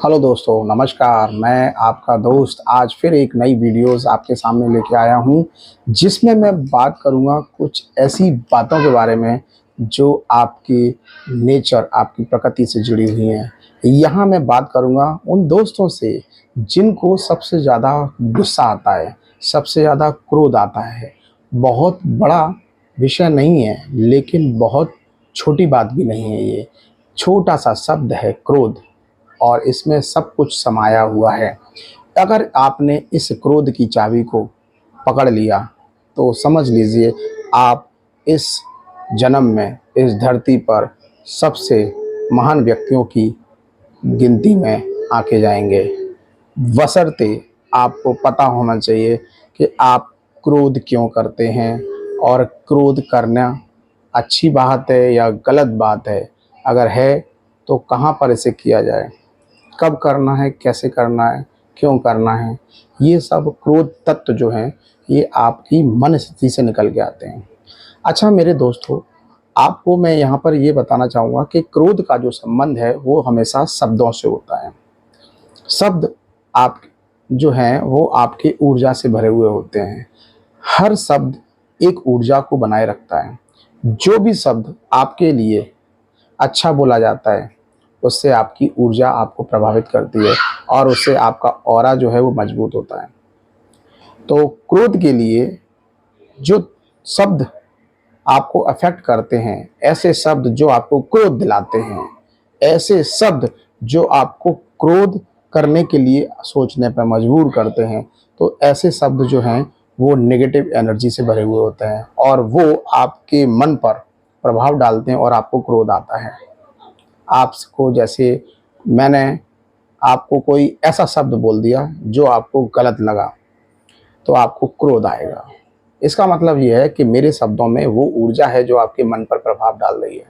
Hello दोस्तों, नमस्कार। मैं आपका दोस्त आज फिर एक नई वीडियोस आपके सामने लेके आया हूँ, जिसमें मैं बात करूँगा कुछ ऐसी बातों के बारे में जो आपकी नेचर, आपकी प्रकृति से जुड़ी हुई हैं। यहाँ मैं बात करूँगा उन दोस्तों से जिनको सबसे ज़्यादा गुस्सा आता है, सबसे ज़्यादा क्रोध आता है। बहुत बड़ा विषय नहीं है, लेकिन बहुत छोटी बात भी नहीं है ये। छोटा-सा शब्द है क्रोध, और इसमें सब कुछ समाया हुआ है। अगर आपने इस क्रोध की चाबी को पकड़ लिया तो समझ लीजिए आप इस जन्म में इस धरती पर सबसे महान व्यक्तियों की गिनती में आके जाएंगे। बशर्ते आपको पता होना चाहिए कि आप क्रोध क्यों करते हैं और क्रोध करना अच्छी बात है या गलत बात है। अगर है तो कहाँ पर इसे किया जाए, कब करना है, कैसे करना है, क्यों करना है। ये सब क्रोध तत्व जो हैं ये आपकी मन स्थिति से निकल के आते हैं। अच्छा मेरे दोस्तों, आपको मैं यहाँ पर ये बताना चाहूँगा कि क्रोध का जो संबंध है वो हमेशा शब्दों से होता है। शब्द आप जो हैं वो आपकी ऊर्जा से भरे हुए होते हैं। हर शब्द एक ऊर्जा को बनाए रखता है। जो भी शब्द आपके लिए अच्छा बोला जाता है उससे आपकी ऊर्जा आपको प्रभावित करती है और उससे आपका ऑरा जो है वो मजबूत होता है। तो क्रोध के लिए जो शब्द आपको अफेक्ट करते हैं, ऐसे शब्द जो आपको क्रोध दिलाते हैं, ऐसे शब्द जो आपको क्रोध करने के लिए सोचने पर मजबूर करते हैं, तो ऐसे शब्द जो हैं वो नेगेटिव एनर्जी से भरे हुए होते हैं और वो आपके मन पर प्रभाव डालते हैं और आपको क्रोध आता है। आपको जैसे मैंने आपको कोई ऐसा शब्द बोल दिया जो आपको गलत लगा, तो आपको क्रोध आएगा। इसका मतलब ये है कि मेरे शब्दों में वो ऊर्जा है जो आपके मन पर प्रभाव डाल रही है।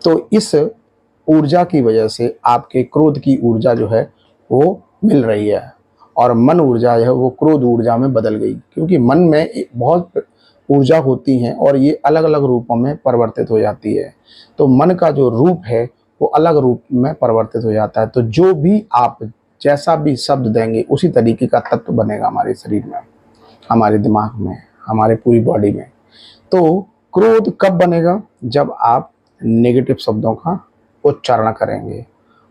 तो इस ऊर्जा की वजह से आपके क्रोध की ऊर्जा जो है वो मिल रही है और मन ऊर्जा जो है वो क्रोध ऊर्जा में बदल गई, क्योंकि मन में बहुत ऊर्जा होती हैं और ये अलग अलग रूपों में परिवर्तित हो जाती है। तो मन का जो रूप है वो अलग रूप में परिवर्तित हो जाता है। तो जो भी आप जैसा भी शब्द देंगे उसी तरीके का तत्व बनेगा हमारे शरीर में, हमारे दिमाग में, हमारे पूरी बॉडी में। तो क्रोध कब बनेगा? जब आप नेगेटिव शब्दों का उच्चारण करेंगे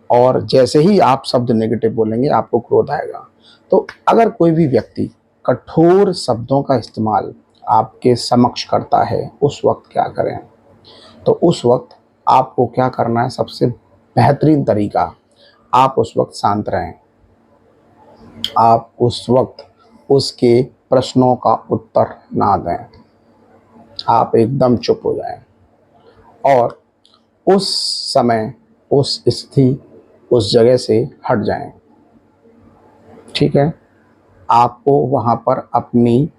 और जैसे ही आप शब्द नेगेटिव बोलेंगे आपको क्रोध आएगा। तो अगर कोई भी व्यक्ति कठोर शब्दों का इस्तेमाल आपके समक्ष करता है उस वक्त क्या करें? तो उस वक्त आपको क्या करना है? सबसे बेहतरीन तरीका, आप उस वक्त शांत रहें। आप उस वक्त उसके प्रश्नों का उत्तर ना दें। आप एकदम चुप हो जाएं और उस समय, उस स्थिति, उस जगह से हट जाएं। ठीक है? आपको वहाँ पर अपनी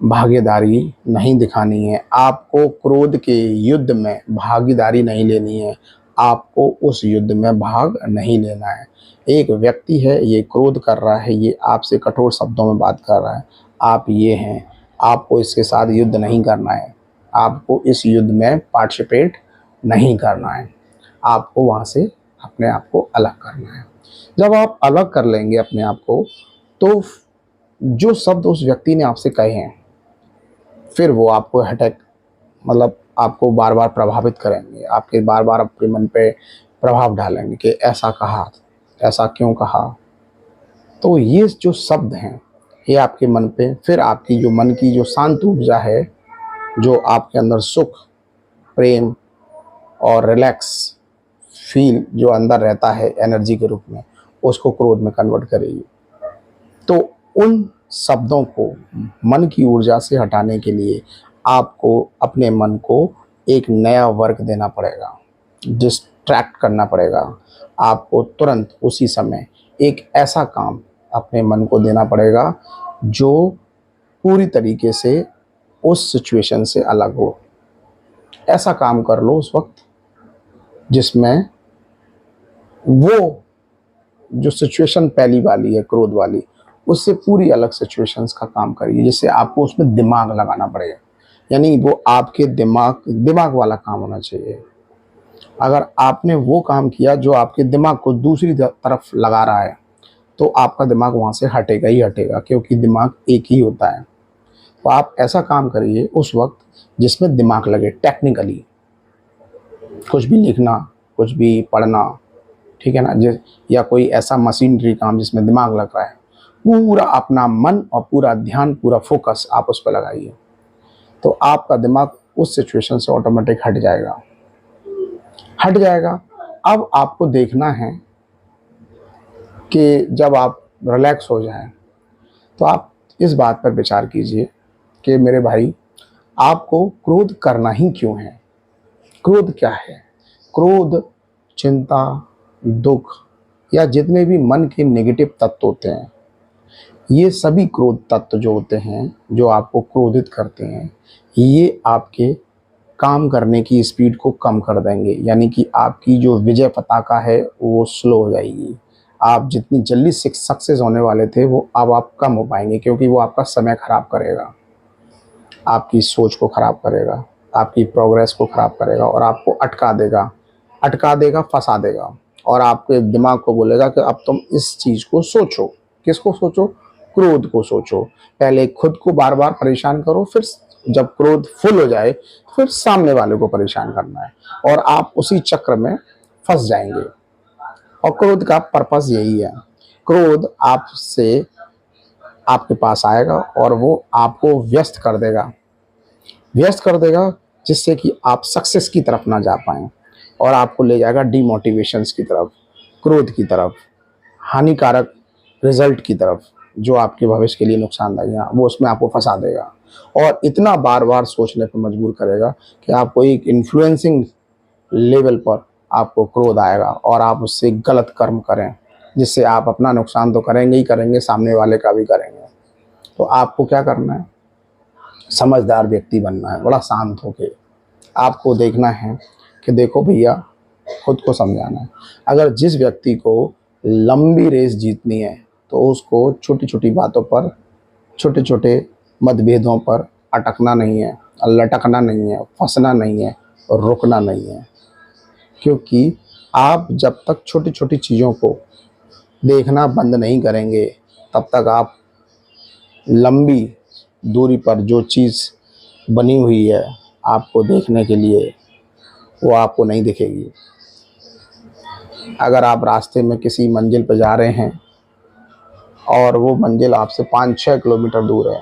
भागीदारी नहीं दिखानी है। आपको क्रोध के युद्ध में भागीदारी नहीं लेनी है। आपको उस युद्ध में भाग नहीं लेना है। एक व्यक्ति है, ये क्रोध कर रहा है, ये आपसे कठोर शब्दों में बात कर रहा है। आप ये हैं, आपको इसके साथ युद्ध नहीं करना है। आपको इस युद्ध में पार्टिसिपेट नहीं करना है। आपको वहाँ से अपने आप को अलग करना है। जब आप अलग कर लेंगे अपने आप को, तो जो शब्द उस व्यक्ति ने आपसे कहे हैं फिर वो आपको अटैक, मतलब आपको बार बार प्रभावित करेंगे, आपके बार बार अपने मन पे प्रभाव डालेंगे कि ऐसा कहा, ऐसा क्यों कहा। तो ये जो शब्द हैं ये आपके मन पे, फिर आपकी जो मन की जो शांत ऊर्जा है, जो आपके अंदर सुख, प्रेम और रिलैक्स फील जो अंदर रहता है एनर्जी के रूप में, उसको क्रोध में कन्वर्ट करेगी। तो उन शब्दों को मन की ऊर्जा से हटाने के लिए आपको अपने मन को एक नया वर्क देना पड़ेगा, डिस्ट्रैक्ट करना पड़ेगा। आपको तुरंत उसी समय एक ऐसा काम अपने मन को देना पड़ेगा जो पूरी तरीके से उस सिचुएशन से अलग हो। ऐसा काम कर लो उस वक्त जिसमें वो जो सिचुएशन पहली वाली है क्रोध वाली, उससे पूरी अलग सिचुएशंस का काम करिए, जिससे आपको उसमें दिमाग लगाना पड़ेगा। यानी वो आपके दिमाग वाला काम होना चाहिए। अगर आपने वो काम किया जो आपके दिमाग को दूसरी तरफ लगा रहा है, तो आपका दिमाग वहाँ से हटेगा ही हटेगा, क्योंकि दिमाग एक ही होता है। तो आप ऐसा काम करिए उस वक्त जिसमें दिमाग लगे, टेक्निकली कुछ भी लिखना, कुछ भी पढ़ना, ठीक है ना, जिस या कोई ऐसा मशीनरी काम जिसमें दिमाग लग रहा है, पूरा अपना मन और पूरा ध्यान, पूरा फोकस आप उस पर लगाइए, तो आपका दिमाग उस सिचुएशन से ऑटोमेटिक हट जाएगा, हट जाएगा। अब आपको देखना है कि जब आप रिलैक्स हो जाएं, तो आप इस बात पर विचार कीजिए कि मेरे भाई, आपको क्रोध करना ही क्यों है? क्रोध क्या है? क्रोध, चिंता, दुख या जितने भी मन के नेगेटिव तत्व होते हैं, ये सभी क्रोध तत्व जो होते हैं, जो आपको क्रोधित करते हैं, ये आपके काम करने की स्पीड को कम कर देंगे। यानी कि आपकी जो विजय पताका है वो स्लो हो जाएगी। आप जितनी जल्दी सक्सेस होने वाले थे वो अब आप कम हो पाएंगे, क्योंकि वो आपका समय खराब करेगा, आपकी सोच को खराब करेगा, आपकी प्रोग्रेस को खराब करेगा और आपको अटका देगा, फंसा देगा और आपके दिमाग को बोलेगा कि अब तुम इस चीज़ को सोचो। किसको सोचो? क्रोध को सोचो। पहले खुद को बार बार परेशान करो, फिर जब क्रोध फुल हो जाए फिर सामने वाले को परेशान करना है, और आप उसी चक्र में फंस जाएंगे। और क्रोध का पर्पस यही है। क्रोध आपसे आपके पास आएगा और वो आपको व्यस्त कर देगा, जिससे कि आप सक्सेस की तरफ ना जा पाएँ, और आपको ले जाएगा डिमोटिवेशंस की तरफ, क्रोध की तरफ, हानिकारक रिजल्ट की तरफ, जो आपके भविष्य के लिए नुकसानदायक है, वो उसमें आपको फंसा देगा और इतना बार बार सोचने पर मजबूर करेगा कि आपको एक इन्फ्लुएंसिंग लेवल पर आपको क्रोध आएगा और आप उससे गलत कर्म करें, जिससे आप अपना नुकसान तो करेंगे ही करेंगे, सामने वाले का भी करेंगे। तो आपको क्या करना है? समझदार व्यक्ति बनना है, बड़ा शांत होके आपको देखना है कि देखो भैया, खुद को समझाना है। अगर जिस व्यक्ति को लंबी रेस जीतनी है, तो उसको छोटी छोटी बातों पर, छोटे छोटे मतभेदों पर अटकना नहीं है, लटकना नहीं है, फंसना नहीं है, रुकना नहीं है। क्योंकि आप जब तक छोटी छोटी चीज़ों को देखना बंद नहीं करेंगे, तब तक आप लंबी दूरी पर जो चीज़ बनी हुई है आपको देखने के लिए, वो आपको नहीं दिखेगी। अगर आप रास्ते में किसी मंजिल पर जा रहे हैं और वो मंजिल आपसे 5-6 किलोमीटर दूर है,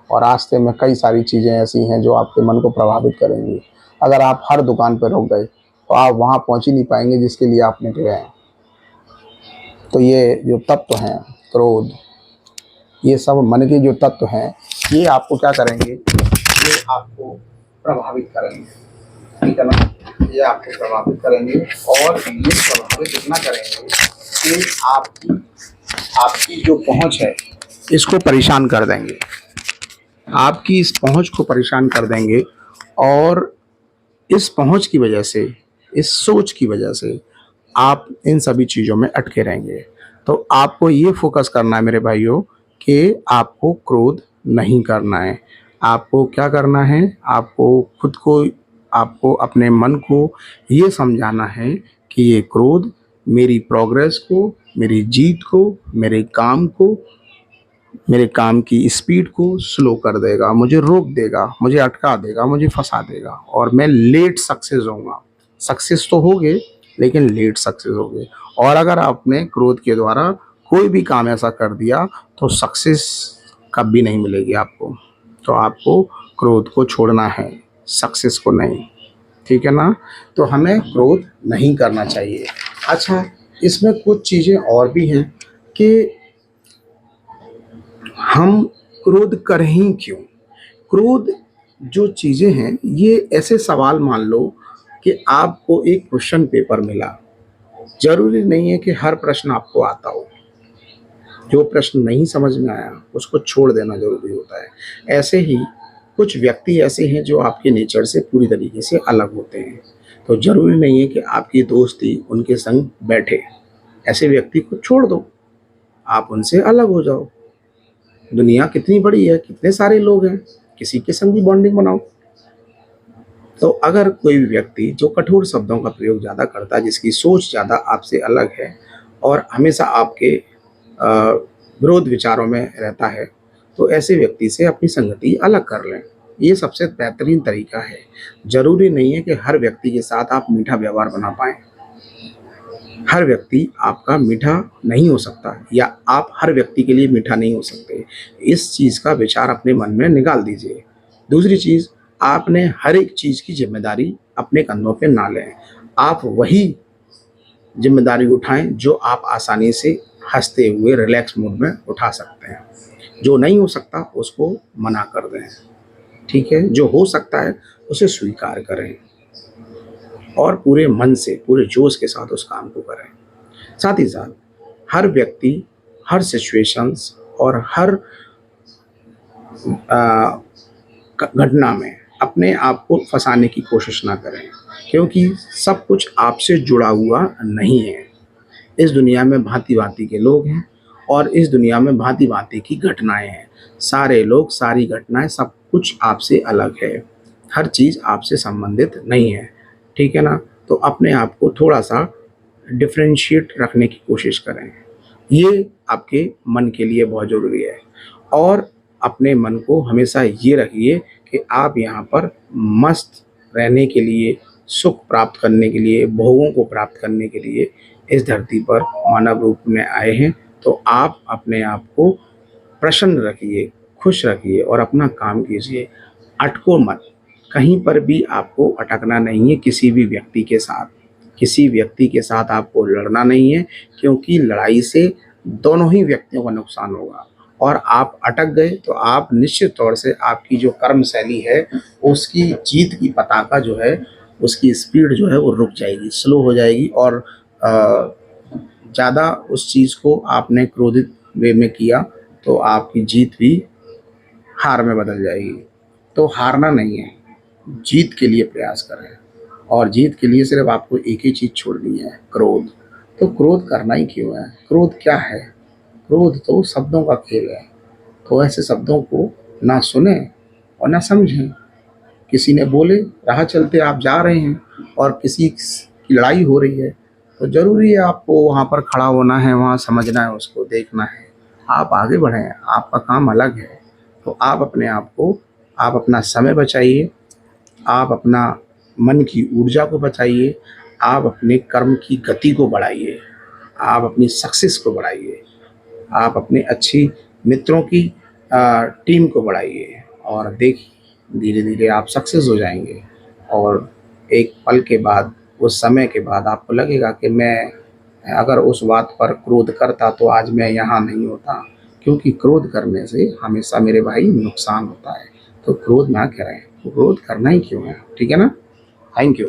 और रास्ते में कई सारी चीज़ें ऐसी हैं जो आपके मन को प्रभावित करेंगी, अगर आप हर दुकान पर रुक गए तो आप वहाँ पहुँच ही नहीं पाएंगे जिसके लिए आप निकले हैं। तो ये जो तत्व हैं, क्रोध, ये सब मन के जो तत्व हैं, ये आपको क्या करेंगे? ये आपको प्रभावित करेंगे, ठीक है ना? ये आपको प्रभावित करेंगे, और ये प्रभावित इतना करेंगे कि आपकी जो पहुंच है इसको परेशान कर देंगे, आपकी इस पहुंच को परेशान कर देंगे। और इस पहुंच की वजह से, इस सोच की वजह से आप इन सभी चीज़ों में अटके रहेंगे। तो आपको ये फोकस करना है मेरे भाइयों कि आपको क्रोध नहीं करना है। आपको क्या करना है? आपको खुद को, आपको अपने मन को ये समझाना है कि ये क्रोध मेरी प्रोग्रेस को, मेरी जीत को, मेरे काम की स्पीड को स्लो कर देगा, मुझे रोक देगा, मुझे अटका देगा, मुझे फंसा देगा, और मैं लेट सक्सेस होऊंगा। सक्सेस तो हो गए, लेकिन लेट सक्सेस हो गए। और अगर आपने क्रोध के द्वारा कोई भी काम ऐसा कर दिया तो सक्सेस कभी नहीं मिलेगी आपको। तो आपको क्रोध को छोड़ना है, सक्सेस को नहीं, ठीक है ना? तो हमें क्रोध नहीं करना चाहिए। अच्छा, इसमें कुछ चीज़ें और भी हैं कि हम क्रोध कर ही क्यों? क्रोध जो चीज़ें हैं, ये ऐसे सवाल, मान लो कि आपको एक क्वेश्चन पेपर मिला, जरूरी नहीं है कि हर प्रश्न आपको आता हो। जो प्रश्न नहीं समझ में आया उसको छोड़ देना जरूरी होता है। ऐसे ही कुछ व्यक्ति ऐसे हैं जो आपके नेचर से पूरी तरीके से अलग होते हैं, तो जरूरी नहीं है कि आपकी दोस्ती उनके संग बैठे। ऐसे व्यक्ति को छोड़ दो, आप उनसे अलग हो जाओ। दुनिया कितनी बड़ी है, कितने सारे लोग हैं, किसी के संग भी बॉन्डिंग बनाओ। तो अगर कोई भी व्यक्ति जो कठोर शब्दों का प्रयोग ज़्यादा करता है, जिसकी सोच ज़्यादा आपसे अलग है और हमेशा आपके विरोध विचारों में रहता है, तो ऐसे व्यक्ति से अपनी संगति अलग कर लें। ये सबसे बेहतरीन तरीका है। ज़रूरी नहीं है कि हर व्यक्ति के साथ आप मीठा व्यवहार बना पाएँ। हर व्यक्ति आपका मीठा नहीं हो सकता या आप हर व्यक्ति के लिए मीठा नहीं हो सकते। इस चीज़ का विचार अपने मन में निकाल दीजिए। दूसरी चीज़, आपने हर एक चीज़ की ज़िम्मेदारी अपने कंधों पे ना लें। आप वही ज़िम्मेदारी उठाएँ जो आप आसानी से हँसते हुए रिलैक्स मूड में उठा सकते हैं। जो नहीं हो सकता उसको मना कर दें, ठीक है? जो हो सकता है उसे स्वीकार करें और पूरे मन से, पूरे जोश के साथ उस काम को करें। साथ ही साथ हर व्यक्ति, हर सिचुएशंस और हर घटना में अपने आप को फंसाने की कोशिश ना करें, क्योंकि सब कुछ आपसे जुड़ा हुआ नहीं है। इस दुनिया में भांति-भांति के लोग हैं और इस दुनिया में भांति-भांति की घटनाएँ हैं। सारे लोग, सारी घटनाएँ, सब कुछ आपसे अलग है। हर चीज़ आपसे संबंधित नहीं है, ठीक है ना? तो अपने आप को थोड़ा-सा डिफरेंशिएट रखने की कोशिश करें। ये आपके मन के लिए बहुत ज़रूरी है और अपने मन को हमेशा ये रखिए कि आप यहाँ पर मस्त रहने के लिए, सुख प्राप्त करने के लिए, भोगों को प्राप्त करने के लिए इस धरती पर मानव रूप में आए हैं। तो आप अपने आप को प्रसन्न रखिए, खुश रखिए और अपना काम कीजिए। अटको मत, कहीं पर भी आपको अटकना नहीं है किसी भी व्यक्ति के साथ। किसी व्यक्ति के साथ आपको लड़ना नहीं है, क्योंकि लड़ाई से दोनों ही व्यक्तियों का नुकसान होगा और आप अटक गए तो आप निश्चित तौर से आपकी जो कर्म शैली है, उसकी जीत की पताका जो है, उसकी स्पीड जो है वो रुक जाएगी, स्लो हो जाएगी और ज़्यादा उस चीज़ को आपने क्रोधित वे में किया तो आपकी जीत भी हार में बदल जाएगी। तो हारना नहीं है, जीत के लिए प्रयास करें और जीत के लिए सिर्फ़ आपको एक ही चीज़ छोड़नी है, क्रोध। तो क्रोध करना ही क्यों है? क्रोध क्या है? क्रोध तो शब्दों का खेल है। तो ऐसे शब्दों को ना सुनें और ना समझें। किसी ने बोले, राह चलते आप जा रहे हैं और किसी की लड़ाई हो रही है, तो ज़रूरी है आपको वहाँ पर खड़ा होना है, वहाँ समझना है, उसको देखना है। आप आगे बढ़ें, आपका काम अलग है। तो आप अपने आप को, आप अपना समय बचाइए, आप अपना मन की ऊर्जा को बचाइए, आप अपने कर्म की गति को बढ़ाइए, आप अपनी सक्सेस को बढ़ाइए, आप अपने अच्छी मित्रों की टीम को बढ़ाइए और देखिए धीरे-धीरे आप सक्सेस हो जाएँगे और एक पल के बाद, उस समय के बाद आपको लगेगा कि मैं अगर उस बात पर क्रोध करता तो आज मैं यहाँ नहीं होता, क्योंकि क्रोध करने से हमेशा मेरे भाई नुकसान होता है। तो क्रोध ना करें, क्रोध करना ही क्यों है, ठीक है ना? Thank you.